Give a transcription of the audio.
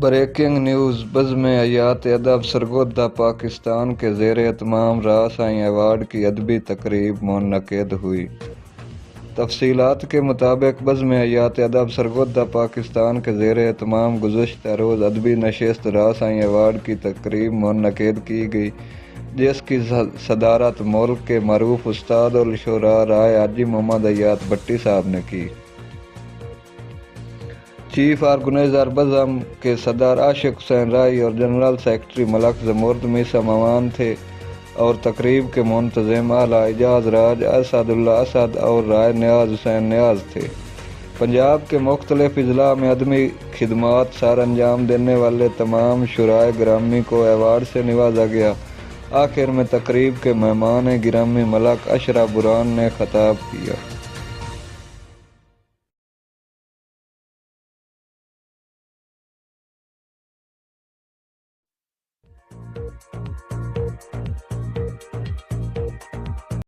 Breaking news بزم حیات ادب سرگودہ پاکستان کے زیر اہتمام راسائی ایوارڈ کی ادبی تقریب منعقد ہوئی۔ تفصیلات کے مطابق بزم حیات ادب سرگودہ پاکستان کے زیر اہتمام گزشتہ روز ادبی نشست راسائی ایوارڈ کی تقریب منعقد کی گئی، جس کی صدارت ملک کے معروف استاد الشعراء رائے حاجی محمد حیات بٹی صاحب نے کی۔ چیف آرگنائزر بزم کے صدر عاشق حسین رائی اور جنرل سیکرٹری ملک زمرد میسا ممان تھے اور تقریب کے منتظم اعلیٰ اعزاز راج اسد اللہ اسد اور رائے نیاز حسین نیاز تھے۔ پنجاب کے مختلف اضلاع میں ادبی خدمات سر انجام دینے والے تمام شعرائے گرامی کو ایوارڈ سے نوازا گیا۔ آخر میں تقریب کے مہمان گرامی ملک اشرف برہان نے خطاب کیا۔